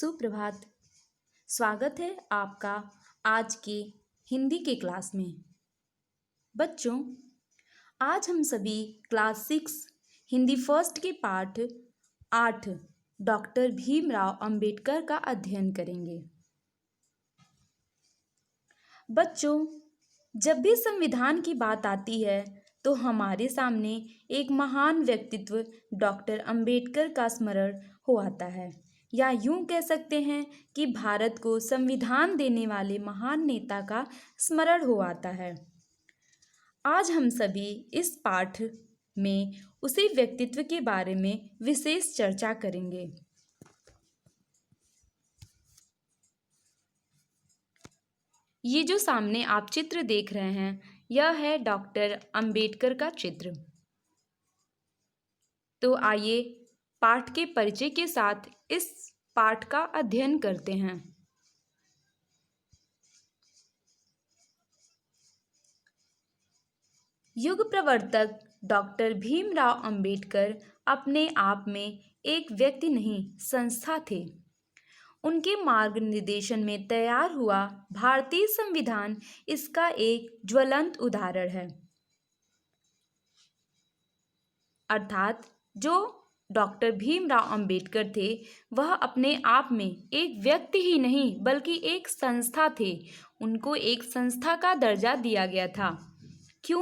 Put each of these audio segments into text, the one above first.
सुप्रभात। स्वागत है आपका आज के हिंदी के क्लास में। बच्चों, आज हम सभी क्लास 6 हिंदी फर्स्ट के पाठ 8 डॉक्टर भीमराव अंबेडकर का अध्ययन करेंगे। बच्चों, जब भी संविधान की बात आती है तो हमारे सामने एक महान व्यक्तित्व डॉक्टर अंबेडकर का स्मरण हो आता है, या यूं कह सकते हैं कि भारत को संविधान देने वाले महान नेता का स्मरण हो आता है। आज हम सभी इस पाठ में उसी व्यक्तित्व के बारे में विशेष चर्चा करेंगे। ये जो सामने आप चित्र देख रहे हैं, यह है डॉक्टर अंबेडकर का चित्र। तो आइए पाठ के परिचय के साथ इस पाठ का अध्ययन करते हैं। युग प्रवर्तक डॉक्टर भीमराव अंबेडकर अपने आप में एक व्यक्ति नहीं, संस्था थे। उनके मार्गनिर्देशन में तैयार हुआ भारतीय संविधान इसका एक ज्वलंत उदाहरण है। अर्थात जो डॉक्टर भीमराव अंबेडकर थे, वह अपने आप में एक व्यक्ति ही नहीं बल्कि एक संस्था थे। उनको एक संस्था का दर्जा दिया गया था। क्यों?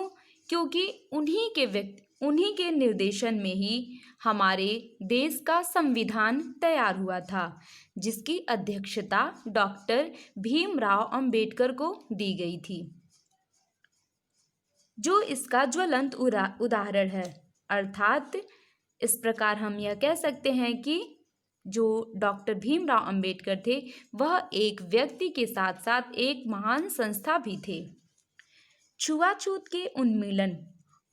क्योंकि उन्हीं के निर्देशन में ही हमारे देश का संविधान तैयार हुआ था, जिसकी अध्यक्षता डॉक्टर भीमराव अंबेडकर को दी गई थी, जो इसका ज्वलंत उदाहरण है। अर्थात इस प्रकार हम यह कह सकते हैं कि जो डॉक्टर भीमराव अंबेडकर थे, वह एक व्यक्ति के साथ साथ एक महान संस्था भी थे। छुआछूत के उन्मूलन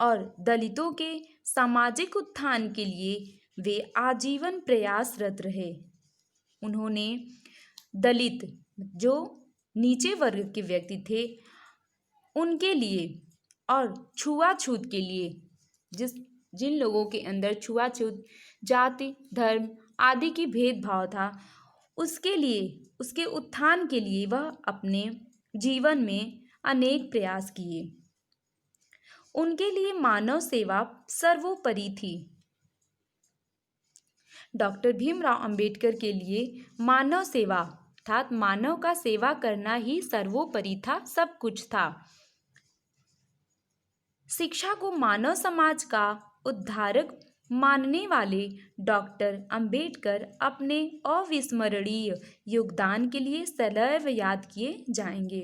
और दलितों के सामाजिक उत्थान के लिए वे आजीवन प्रयासरत रहे। उन्होंने दलित, जो नीचे वर्ग के व्यक्ति थे, उनके लिए और छुआछूत के लिए, जिन लोगों के अंदर छुआछूत, जाति, धर्म आदि की भेदभाव था, उसके लिए, उसके उत्थान के लिए वह अपने जीवन में अनेक प्रयास किए। उनके लिए मानव सेवा सर्वोपरि थी। डॉक्टर भीमराव अंबेडकर के लिए मानव सेवा अर्थात मानव का सेवा करना ही सर्वोपरि था, सब कुछ था। शिक्षा को मानव समाज का उद्धारक मानने वाले डॉक्टर अंबेडकर अपने अविस्मरणीय योगदान के लिए सदैव याद किए जाएंगे।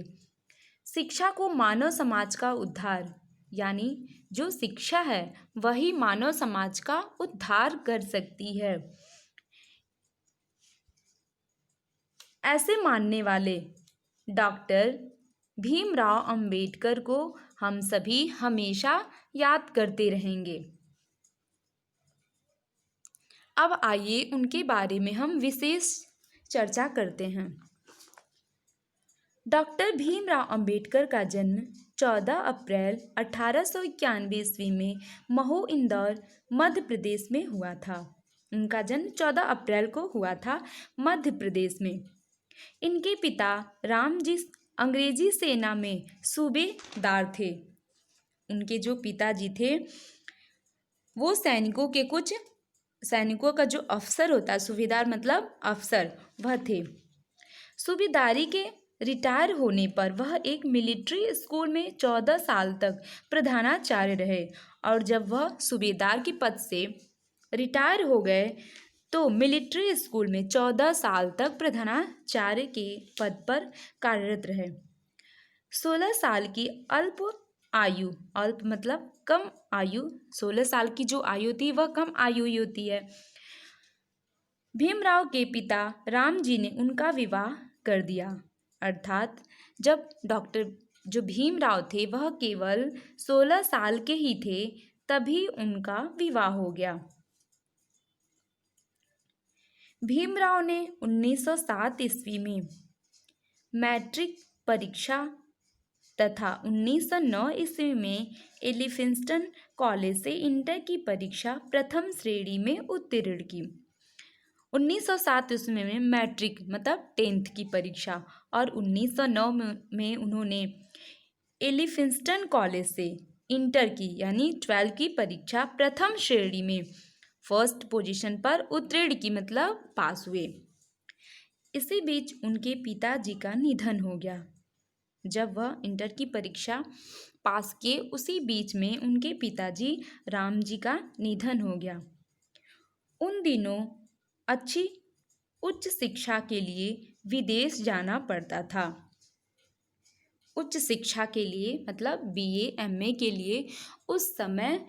शिक्षा को मानव समाज का उद्धार, यानी जो शिक्षा है वही मानव समाज का उद्धार कर सकती है, ऐसे मानने वाले डॉक्टर भीमराव अंबेडकर को हम सभी हमेशा याद करते रहेंगे। अब आइए उनके बारे में हम विशेष चर्चा करते हैं। डॉक्टर भीमराव अंबेडकर का जन्म 14 अप्रैल 1891 ईस्वी में महू, इंदौर, मध्य प्रदेश में हुआ था। उनका जन्म 14 अप्रैल को हुआ था, मध्य प्रदेश में। इनके पिता रामजी अंग्रेजी सेना में सूबेदार थे। उनके जो पिताजी थे, वो सैनिकों का जो अफसर होता है, सूबेदार मतलब अफसर, वह थे। सूबेदारी के रिटायर होने पर वह एक मिलिट्री स्कूल में 14 साल तक प्रधानाचार्य रहे, और जब वह सूबेदार के पद से रिटायर हो गए तो मिलिट्री स्कूल में 14 साल तक प्रधानाचार्य के पद पर कार्यरत रहे। 16 साल की अल्प मतलब कम आयु, 16 साल की जो आयु थी वह कम आयु ही होती है। भीमराव के पिता रामजी ने उनका विवाह कर दिया। अर्थात जब जो भीमराव थे वह केवल 16 साल के ही थे, तभी उनका विवाह हो गया। भीमराव ने 1907 ईस्वी में मैट्रिक परीक्षा तथा 1909 ईस्वी में एलिफिंस्टन कॉलेज से इंटर की परीक्षा प्रथम श्रेणी में उत्तीर्ण की। 1907 ईस्वी में मैट्रिक मतलब 10th की परीक्षा और 1909 में उन्होंने एलिफिंस्टन कॉलेज से इंटर की यानी 12th की परीक्षा प्रथम श्रेणी में फर्स्ट पोजीशन पर उत्तीर्ण की मतलब पास हुए। इसी बीच उनके पिताजी का निधन हो गया। जब वह इंटर की परीक्षा पास किए उसी बीच में उनके पिताजी राम जी का निधन हो गया। उन दिनों अच्छी उच्च शिक्षा के लिए विदेश जाना पड़ता था। उच्च शिक्षा के लिए मतलब बीए एमए के लिए उस समय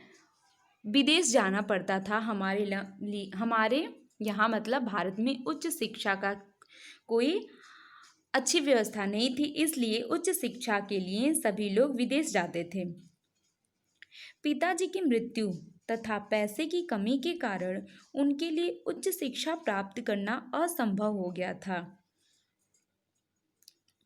विदेश जाना पड़ता था। हमारे यहाँ मतलब भारत में उच्च शिक्षा का कोई अच्छी व्यवस्था नहीं थी, इसलिए उच्च शिक्षा के लिए सभी लोग विदेश जाते थे। पिताजी की मृत्यु तथा पैसे की कमी के कारण उनके लिए उच्च शिक्षा प्राप्त करना असंभव हो गया था।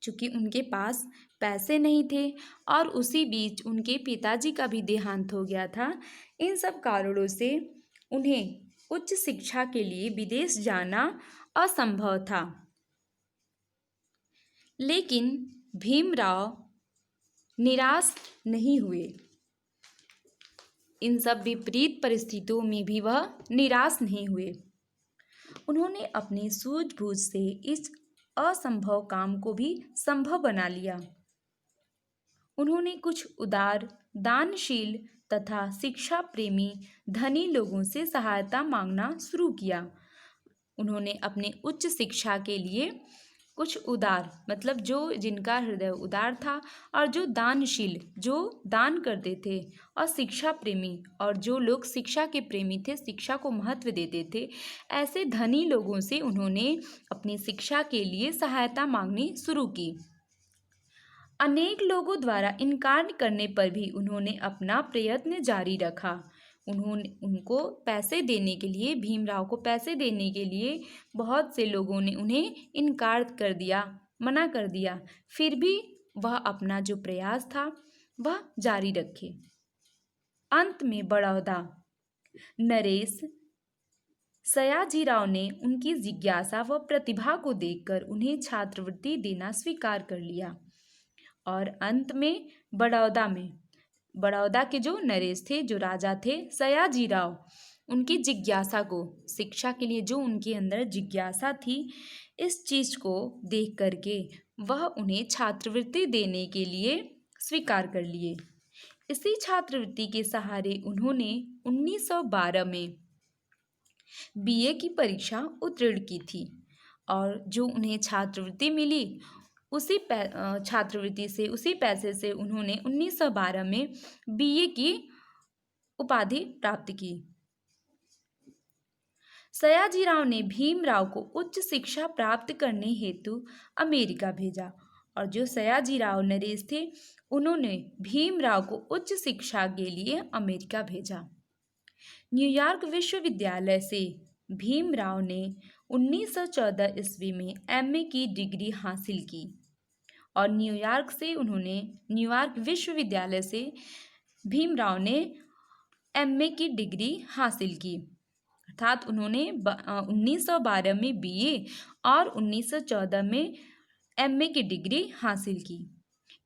चूँकि उनके पास पैसे नहीं थे और उसी बीच उनके पिताजी का भी देहांत हो गया था, इन सब कारणों से उन्हें उच्च शिक्षा के लिए विदेश जाना असंभव था। लेकिन भीमराव निराश नहीं हुए। इन सब विपरीत परिस्थितियों में भी वह निराश नहीं हुए। उन्होंने अपनी सूझबूझ से इस असंभव काम को भी संभव बना लिया। उन्होंने कुछ उदार, दानशील तथा शिक्षा प्रेमी धनी लोगों से सहायता मांगना शुरू किया। उन्होंने अपने उच्च शिक्षा के लिए कुछ उदार मतलब जो जिनका हृदय उदार था और जो दानशील जो दान करते थे और शिक्षा प्रेमी और जो लोग शिक्षा के प्रेमी थे, शिक्षा को महत्व देते थे, ऐसे धनी लोगों से उन्होंने अपनी शिक्षा के लिए सहायता मांगनी शुरू की। अनेक लोगों द्वारा इनकार करने पर भी उन्होंने अपना प्रयत्न जारी रखा। उनको पैसे देने के लिए, भीमराव को पैसे देने के लिए बहुत से लोगों ने उन्हें इनकार कर दिया, मना कर दिया, फिर भी वह अपना जो प्रयास था वह जारी रखे। अंत में बड़ौदा नरेश सयाजीराव ने उनकी जिज्ञासा व प्रतिभा को देखकर उन्हें छात्रवृत्ति देना स्वीकार कर लिया और अंत में बड़ौदा के जो नरेश थे, जो राजा थे सयाजीराव, उनकी जिज्ञासा को, शिक्षा के लिए जो उनके अंदर जिज्ञासा थी, इस चीज़ को देख करके वह उन्हें छात्रवृत्ति देने के लिए स्वीकार कर लिए। इसी छात्रवृत्ति के सहारे उन्होंने 1912 में बीए की परीक्षा उत्तीर्ण की थी और जो उन्हें छात्रवृत्ति मिली उसी छात्रवृत्ति से, उसी पैसे से उन्होंने 1912 में बीए की उपाधि प्राप्त की। सयाजीराव ने भीमराव को उच्च शिक्षा प्राप्त करने हेतु अमेरिका भेजा और जो सयाजीराव नरेश थे उन्होंने भीमराव को उच्च शिक्षा के लिए अमेरिका भेजा। न्यूयॉर्क विश्वविद्यालय से भीमराव ने 1914 ईस्वी में एमए की डिग्री हासिल की और न्यूयॉर्क विश्वविद्यालय से भीमराव ने एमए की डिग्री हासिल की। अर्थात उन्होंने 1912 में बीए और 1914 में एमए की डिग्री हासिल की।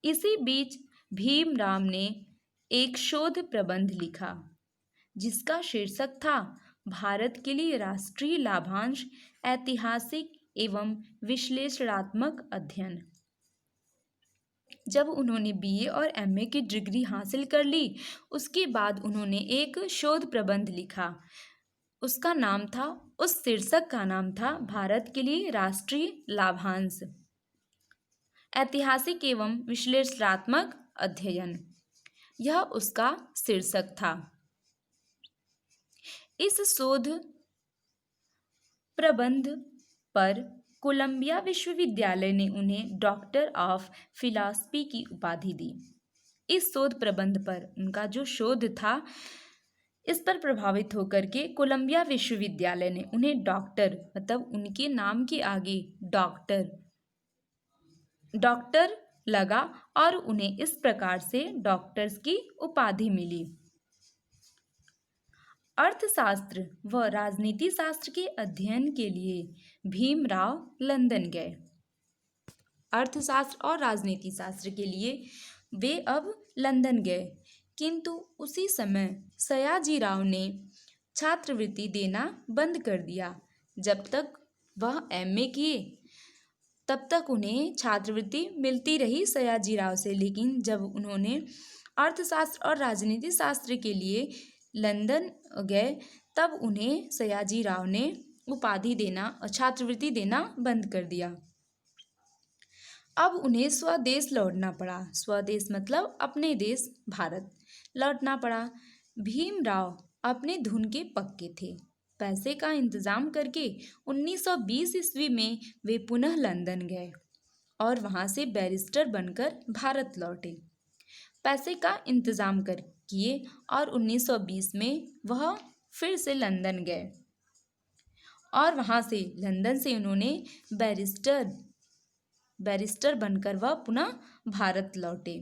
इसी बीच भीमराव ने एक शोध प्रबंध लिखा जिसका शीर्षक था भारत के लिए राष्ट्रीय लाभांश, ऐतिहासिक एवं विश्लेषणात्मक अध्ययन। जब उन्होंने बीए और एमए की डिग्री हासिल कर ली, उसके बाद उन्होंने एक शोध प्रबंध लिखा। उस शीर्षक का नाम था भारत के लिए राष्ट्रीय लाभांश, ऐतिहासिक एवं विश्लेषणात्मक अध्ययन, यह उसका शीर्षक था। इस शोध प्रबंध पर कोलंबिया विश्वविद्यालय ने उन्हें डॉक्टर ऑफ फिलॉसफी की उपाधि दी। इस शोध प्रबंध पर उनका जो शोध था, इस पर प्रभावित होकर के कोलंबिया विश्वविद्यालय ने उन्हें डॉक्टर मतलब उनके नाम के आगे डॉक्टर लगा और उन्हें इस प्रकार से डॉक्टर्स की उपाधि मिली। अर्थशास्त्र व राजनीति शास्त्र के अध्ययन के लिए भीमराव लंदन गए। अर्थशास्त्र और राजनीति शास्त्र के लिए वे अब लंदन गए, किंतु उसी समय सयाजीराव ने छात्रवृत्ति देना बंद कर दिया। जब तक वह एमए किए तब तक उन्हें छात्रवृत्ति मिलती रही सयाजीराव से, लेकिन जब उन्होंने अर्थशास्त्र और राजनीति शास्त्र के लिए लंदन गए तब उन्हें सयाजीराव ने उपाधि देना, छात्रवृत्ति देना बंद कर दिया। अब उन्हें स्वदेश लौटना पड़ा। स्वदेश मतलब अपने देश भारत लौटना पड़ा। भीमराव अपने धुन के पक्के थे। पैसे का इंतजाम करके 1920 ईस्वी में वे पुनः लंदन गए और वहां से बैरिस्टर बनकर भारत लौटे। पैसे का इंतजाम कर किए और 1920 में वह फिर से लंदन गए और वहां से लंदन से उन्होंने बैरिस्टर बनकर वह पुनः भारत लौटे।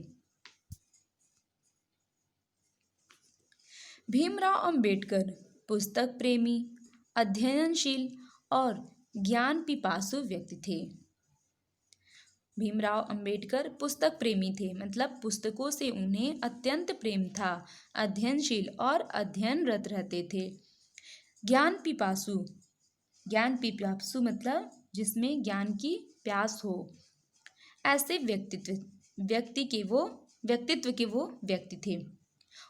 भीमराव अंबेडकर पुस्तक प्रेमी, अध्ययनशील और ज्ञान पिपासु व्यक्ति थे। भीमराव अंबेडकर पुस्तक प्रेमी थे, मतलब पुस्तकों से उन्हें अत्यंत प्रेम था। अध्ययनशील और अध्ययनरत रहते थे। ज्ञान पिपासु मतलब जिसमें ज्ञान की प्यास हो, ऐसे व्यक्तित्व के वो व्यक्ति थे।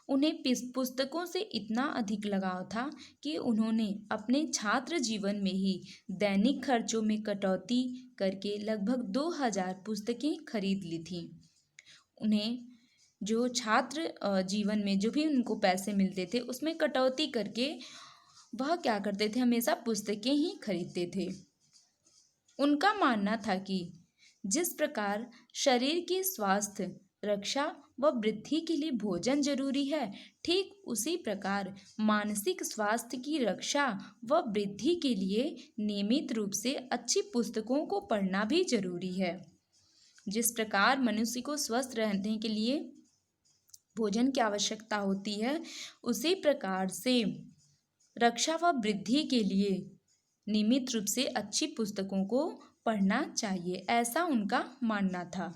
उन्हें पुस्तकों से इतना अधिक लगाव था कि उन्होंने अपने छात्र जीवन में ही दैनिक खर्चों में कटौती करके लगभग 2000 पुस्तकें खरीद ली थीं। उन्हें जो छात्र जीवन में जो भी उनको पैसे मिलते थे उसमें कटौती करके वह क्या करते थे, हमेशा पुस्तकें ही खरीदते थे। उनका मानना था कि जिस प्रकार शरीर की स्वास्थ्य रक्षा व वृद्धि के लिए भोजन जरूरी है, ठीक उसी प्रकार मानसिक स्वास्थ्य की रक्षा व वृद्धि के लिए नियमित रूप से अच्छी पुस्तकों को पढ़ना भी जरूरी है। जिस प्रकार मनुष्य को स्वस्थ रहने के लिए भोजन की आवश्यकता होती है, उसी प्रकार से रक्षा व वृद्धि के लिए नियमित रूप से अच्छी पुस्तकों को पढ़ना चाहिए, ऐसा उनका मानना था।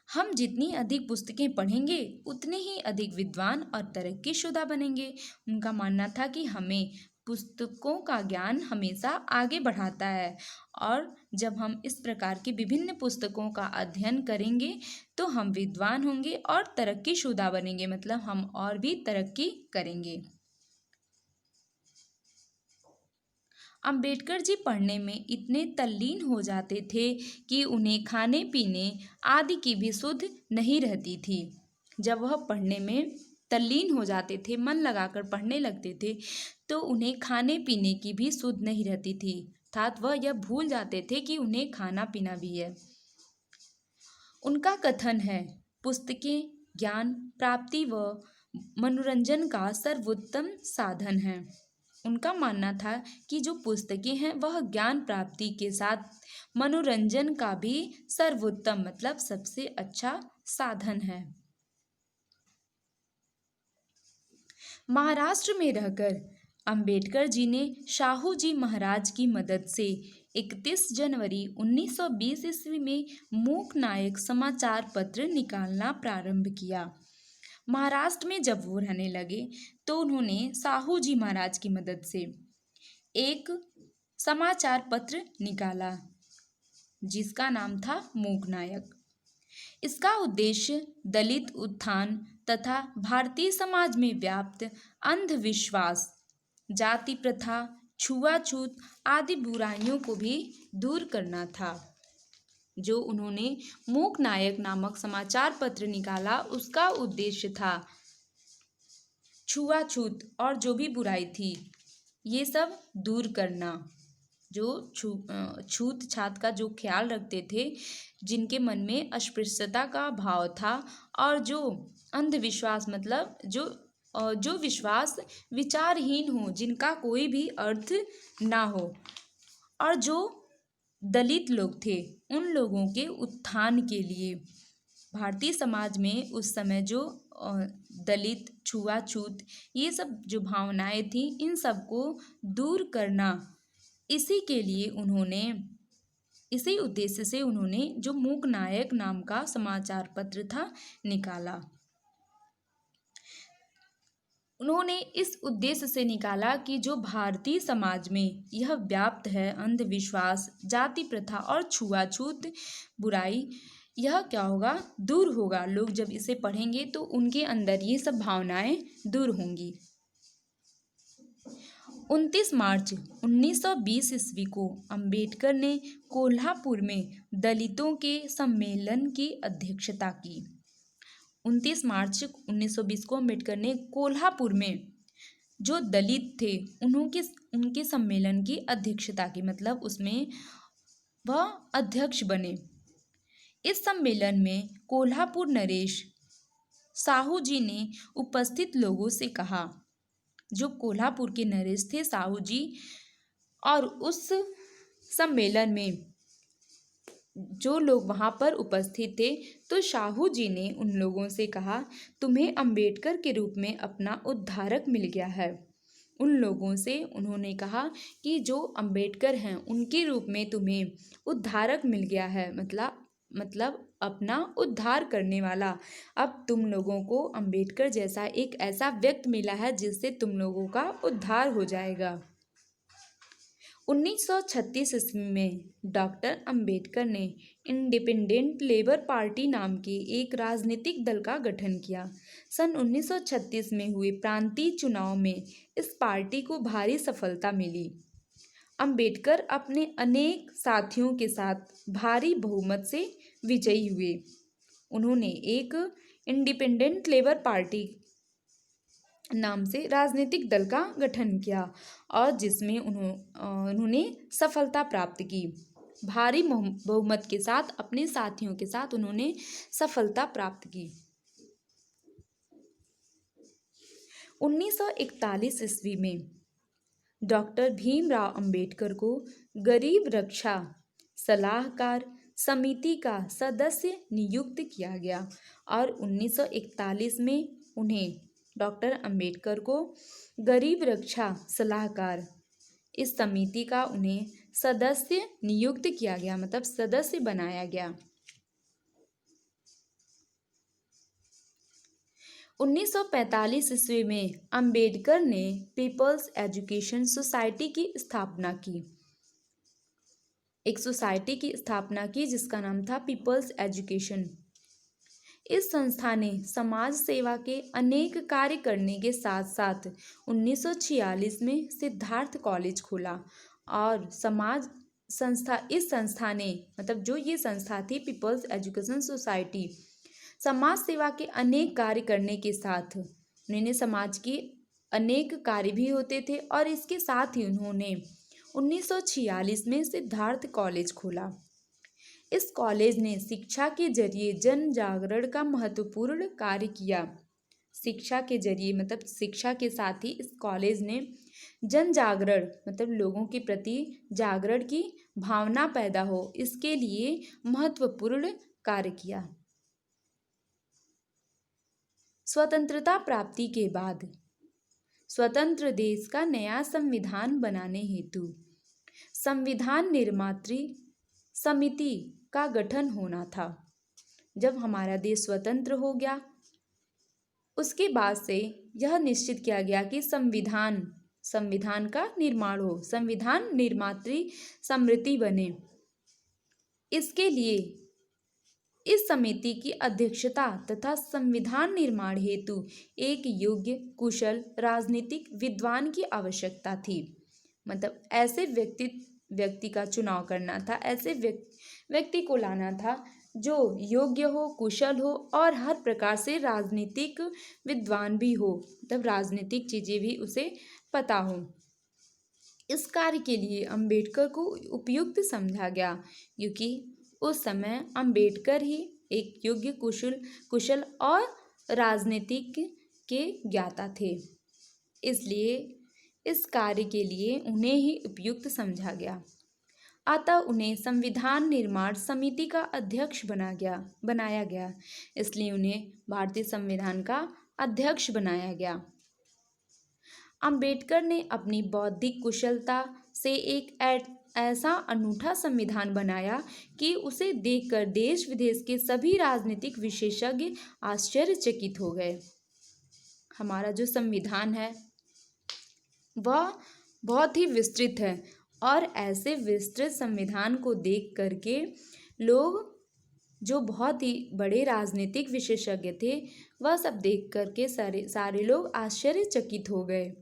हम जितनी अधिक पुस्तकें पढ़ेंगे उतने ही अधिक विद्वान और तरक्कीशुदा बनेंगे। उनका मानना था कि हमें पुस्तकों का ज्ञान हमेशा आगे बढ़ाता है और जब हम इस प्रकार की विभिन्न पुस्तकों का अध्ययन करेंगे तो हम विद्वान होंगे और तरक्कीशुदा बनेंगे, मतलब हम और भी तरक्की करेंगे। अंबेडकर जी पढ़ने में इतने तल्लीन हो जाते थे कि उन्हें खाने पीने आदि की भी सुध नहीं रहती थी। जब वह पढ़ने में तल्लीन हो जाते थे, मन लगाकर पढ़ने लगते थे, तो उन्हें खाने पीने की भी सुध नहीं रहती थी, अर्थात वह यह भूल जाते थे कि उन्हें खाना पीना भी है। उनका कथन है, पुस्तकें ज्ञान प्राप्ति व मनोरंजन का सर्वोत्तम साधन है। उनका मानना था कि जो पुस्तकें हैं वह ज्ञान प्राप्ति के साथ मनोरंजन का भी सर्वोत्तम मतलब सबसे अच्छा साधन है। महाराष्ट्र में रहकर अंबेडकर जी ने शाहू जी महाराज की मदद से 31 जनवरी 1920 ईस्वी में मूक नायक समाचार पत्र निकालना प्रारंभ किया। महाराष्ट्र में जब वो रहने लगे तो उन्होंने साहू जी महाराज की मदद से एक समाचार पत्र निकाला जिसका नाम था मूक नायक। इसका उद्देश्य दलित उत्थान तथा भारतीय समाज में व्याप्त अंधविश्वास, जाति प्रथा, छुआछूत आदि बुराइयों को भी दूर करना था। जो उन्होंने मूक नायक नामक समाचार पत्र निकाला उसका उद्देश्य था छुआछूत और जो भी बुराई थी ये सब दूर करना। जो छूत छात का जो ख्याल रखते थे, जिनके मन में अस्पृश्यता का भाव था और जो अंधविश्वास मतलब जो विश्वास विचारहीन हो, जिनका कोई भी अर्थ ना हो, और जो दलित लोग थे उन लोगों के उत्थान के लिए भारतीय समाज में उस समय जो दलित, छुआछूत, ये सब जो भावनाएं थी, इन सबको दूर करना, इसी के लिए उन्होंने, इसी उद्देश्य से उन्होंने जो मूक नायक नाम का समाचार पत्र था निकाला। उन्होंने इस उद्देश्य से निकाला कि जो भारतीय समाज में यह व्याप्त है अंधविश्वास, जाति प्रथा और छुआछूत बुराई, यह क्या होगा, दूर होगा। लोग जब इसे पढ़ेंगे तो उनके अंदर ये सब भावनाएं दूर होंगी। 29 मार्च 1920 ईस्वी को अंबेडकर ने कोल्हापुर में दलितों के सम्मेलन की अध्यक्षता की। 29 मार्च 1920 को अम्बेडकर ने कोल्हापुर में जो दलित थे उनके सम्मेलन की अध्यक्षता की, मतलब उसमें वह अध्यक्ष बने। इस सम्मेलन में कोल्हापुर नरेश साहू जी ने उपस्थित लोगों से कहा, जो कोल्हापुर के नरेश थे साहू जी, और उस सम्मेलन में जो लोग वहाँ पर उपस्थित थे, तो साहू जी ने उन लोगों से कहा, तुम्हें अंबेडकर के रूप में अपना उद्धारक मिल गया है। उन लोगों से उन्होंने कहा कि जो अंबेडकर हैं उनके रूप में तुम्हें उद्धारक मिल गया है, मतलब अपना उद्धार करने वाला। अब तुम लोगों को अंबेडकर जैसा एक ऐसा व्यक्ति मिला है जिससे तुम लोगों का उद्धार हो जाएगा। 1936 ईस्वी में डॉक्टर अंबेडकर ने इंडिपेंडेंट लेबर पार्टी नाम के एक राजनीतिक दल का गठन किया। सन 1936 में हुए प्रांतीय चुनाव में इस पार्टी को भारी सफलता मिली। अंबेडकर अपने अनेक साथियों के साथ भारी बहुमत से विजयी हुए। उन्होंने एक इंडिपेंडेंट लेबर पार्टी नाम से राजनीतिक दल का गठन किया और जिसमें उन्होंने सफलता प्राप्त की। भारी बहुमत के साथ अपने साथियों के साथ उन्होंने सफलता प्राप्त की। 1941 ईस्वी में डॉक्टर भीमराव अंबेडकर को गरीब रक्षा सलाहकार समिति का सदस्य नियुक्त किया गया और 1941 में उन्हें डॉक्टर अंबेडकर को गरीब रक्षा सलाहकार इस समिति का उन्हें सदस्य नियुक्त किया गया, मतलब सदस्य बनाया गया। 1945 ईस्वी में अंबेडकर ने पीपल्स एजुकेशन सोसाइटी की स्थापना की। एक सोसाइटी की स्थापना की जिसका नाम था पीपल्स एजुकेशन। इस संस्था ने समाज सेवा के अनेक कार्य करने के साथ साथ 1946 में सिद्धार्थ कॉलेज खोला और इस संस्था ने, मतलब जो ये संस्था थी पीपल्स एजुकेशन सोसाइटी, समाज सेवा के अनेक कार्य करने के साथ उन्होंने समाज के अनेक कार्य भी होते थे और इसके साथ ही उन्होंने 1946 में सिद्धार्थ कॉलेज खोला। इस कॉलेज ने शिक्षा के जरिए जन जागरण का महत्वपूर्ण कार्य किया। शिक्षा के जरिए, मतलब शिक्षा के साथ ही इस कॉलेज ने जन जागरण, मतलब लोगों के प्रति जागरण की भावना पैदा हो, इसके लिए महत्वपूर्ण कार्य किया। स्वतंत्रता प्राप्ति के बाद स्वतंत्र देश का नया संविधान बनाने हेतु संविधान निर्मात्री समिति का गठन होना था। जब हमारा देश स्वतंत्र हो गया उसके बाद से यह निश्चित किया गया कि संविधान का निर्माण हो, संविधान निर्मात्री समिति बने। इसके लिए इस समिति की अध्यक्षता तथा संविधान निर्माण हेतु एक योग्य कुशल राजनीतिक विद्वान की आवश्यकता थी। मतलब ऐसे व्यक्ति का चुनाव करना था, ऐसे व्यक्ति को लाना था जो योग्य हो, कुशल हो और हर प्रकार से राजनीतिक विद्वान भी हो, मतलब राजनीतिक चीज़ें भी उसे पता हो। इस कार्य के लिए अंबेडकर को उपयुक्त समझा गया क्योंकि उस समय अंबेडकर ही एक योग्य कुशल और राजनीतिक के ज्ञाता थे, इसलिए इस कार्य के लिए उन्हें ही उपयुक्त समझा गया। अतः उन्हें संविधान निर्माण समिति का अध्यक्ष बनाया गया। इसलिए उन्हें भारतीय संविधान का अध्यक्ष बनाया गया। अंबेडकर ने अपनी बौद्धिक कुशलता से एक ऐसा अनूठा संविधान बनाया कि उसे देखकर देश विदेश के सभी राजनीतिक विशेषज्ञ आश्चर्यचकित हो गए। हमारा जो संविधान है वह बहुत ही विस्तृत है और ऐसे विस्तृत संविधान को देख करके लोग जो बहुत ही बड़े राजनीतिक विशेषज्ञ थे वह सब देख करके सारे लोग आश्चर्यचकित हो गए।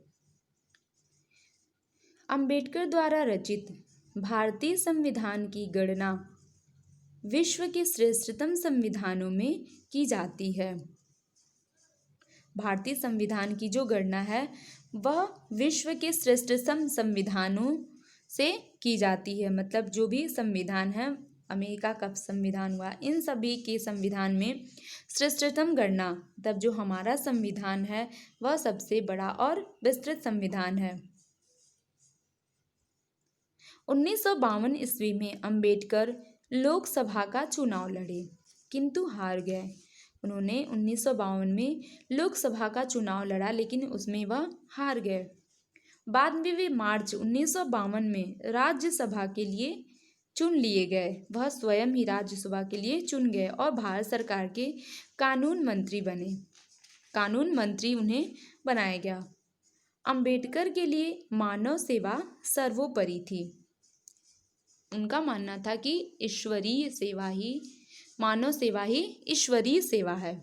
अंबेडकर द्वारा रचित भारतीय संविधान की गणना विश्व के श्रेष्ठतम संविधानों में की जाती है। भारतीय संविधान की जो गणना है वह विश्व के श्रेष्ठतम संविधानों से की जाती है। मतलब जो भी संविधान है, अमेरिका का संविधान हुआ, इन सभी के संविधान में श्रेष्ठतम गणना, तब जो हमारा संविधान है वह सबसे बड़ा और विस्तृत संविधान है। 1952 ईस्वी में अंबेडकर लोकसभा का चुनाव लड़े किंतु हार गए। उन्होंने 1952 में लोकसभा का चुनाव लड़ा लेकिन उसमें वह हार गए। बाद में वे मार्च 1952 में राज्यसभा के लिए चुन लिए गए। वह स्वयं ही राज्यसभा के लिए चुन गए और भारत सरकार के कानून मंत्री बने। कानून मंत्री उन्हें बनाया गया। अंबेडकर के लिए मानव सेवा सर्वोपरि थी। उनका मानना था कि मानव सेवा ही ईश्वरीय सेवा है,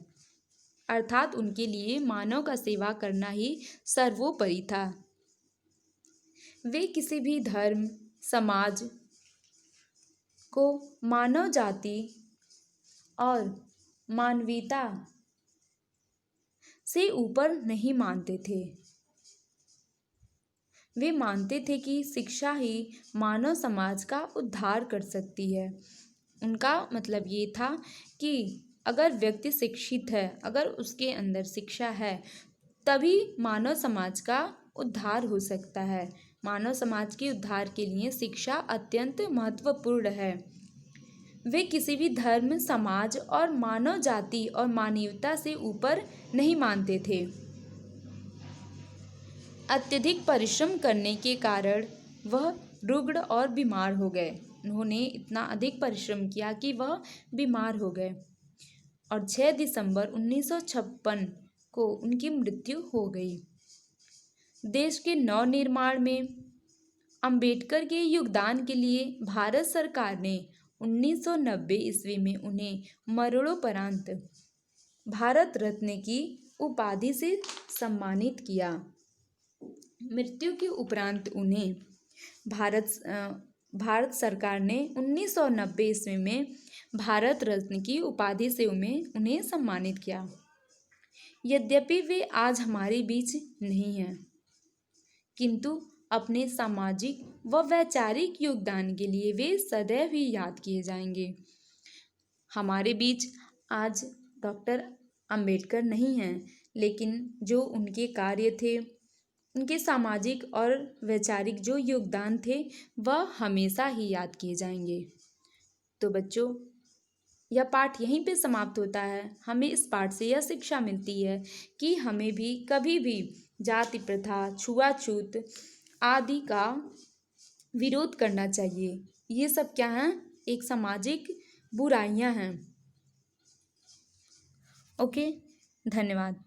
अर्थात उनके लिए मानव का सेवा करना ही सर्वोपरि था। वे किसी भी धर्म, समाज को मानव जाति और मानवीयता से ऊपर नहीं मानते थे। वे मानते थे कि शिक्षा ही मानव समाज का उद्धार कर सकती है। उनका मतलब ये था कि अगर व्यक्ति शिक्षित है, अगर उसके अंदर शिक्षा है, तभी मानव समाज का उद्धार हो सकता है। मानव समाज के उद्धार के लिए शिक्षा अत्यंत महत्वपूर्ण है। वे किसी भी धर्म, समाज और मानव जाति और मानवीयता से ऊपर नहीं मानते थे। अत्यधिक परिश्रम करने के कारण वह रुग्ण और बीमार हो गए। उन्होंने इतना अधिक परिश्रम किया कि वह बीमार हो गए और 6 दिसंबर 1956 को उनकी मृत्यु हो गई। देश के नवनिर्माण में अंबेडकर के योगदान के लिए भारत सरकार ने 1990 ईस्वी में उन्हें मरणोपरांत भारत रत्न की उपाधि से सम्मानित किया। मृत्यु के उपरांत उन्हें भारत सरकार ने 1990 ईस्वी में भारत रत्न की उपाधि से उन्हें सम्मानित किया। यद्यपि वे आज हमारे बीच नहीं हैं, किंतु अपने सामाजिक व वैचारिक योगदान के लिए वे सदैव ही याद किए जाएंगे। हमारे बीच आज डॉक्टर अंबेडकर नहीं हैं, लेकिन जो उनके कार्य थे, उनके सामाजिक और वैचारिक जो योगदान थे, वह हमेशा ही याद किए जाएंगे। तो बच्चों, यह पाठ यहीं पे समाप्त होता है। हमें इस पाठ से यह शिक्षा मिलती है कि हमें भी कभी भी जाति प्रथा, छुआछूत आदि का विरोध करना चाहिए। ये सब क्या हैं? एक सामाजिक बुराइयां हैं। ओके, धन्यवाद।